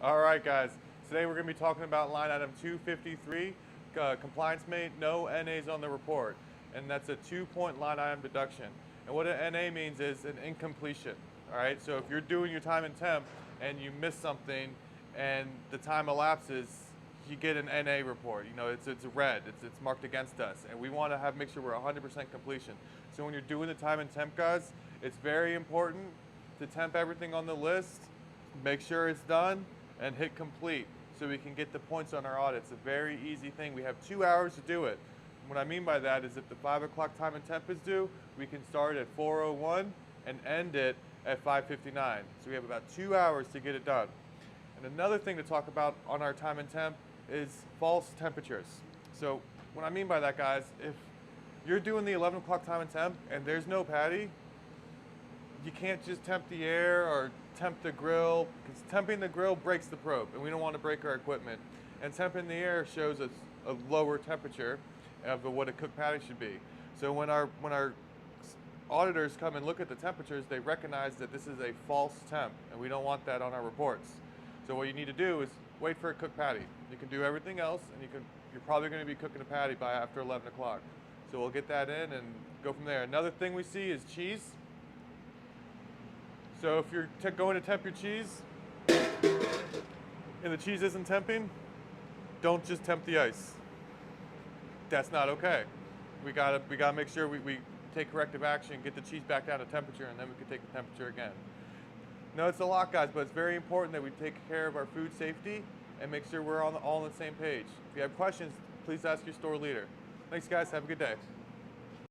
All right, guys. Today we're going to be talking about line item 253, compliance made, no NAs on the report. And that's a 2-point line item deduction. And what an NA means is an incompletion. All right, so if you're doing your time and temp and you miss something and the time elapses, you get an NA report. You know, it's red, it's marked against us. And we want to make sure we're 100% completion. So when you're doing the time and temp, guys, it's very important to temp everything on the list, make sure it's done, and hit complete so we can get the points on our audit. It's a very easy thing. We have 2 hours to do it. What I mean by that is if the 5 o'clock time and temp is due, we can start at 4:01 and end it at 5:59. So we have about 2 hours to get it done. And another thing to talk about on our time and temp is false temperatures. So what I mean by that, guys, if you're doing the 11 o'clock time and temp and there's no patty, you can't just temp the air or temp the grill, because temping the grill breaks the probe and we don't want to break our equipment. And temping the air shows us a lower temperature of what a cooked patty should be. So when our auditors come and look at the temperatures, they recognize that this is a false temp and we don't want that on our reports. So what you need to do is wait for a cooked patty. You can do everything else and you're probably going to be cooking a patty by after 11 o'clock. So we'll get that in and go from there. Another thing we see is cheese. So if you're going to temp your cheese and the cheese isn't temping, don't just temp the ice. That's not okay. We gotta make sure we take corrective action, get the cheese back down to temperature, and then we can take the temperature again. No, it's a lot, guys, but it's very important that we take care of our food safety and make sure we're all on the same page. If you have questions, please ask your store leader. Thanks, guys. Have a good day.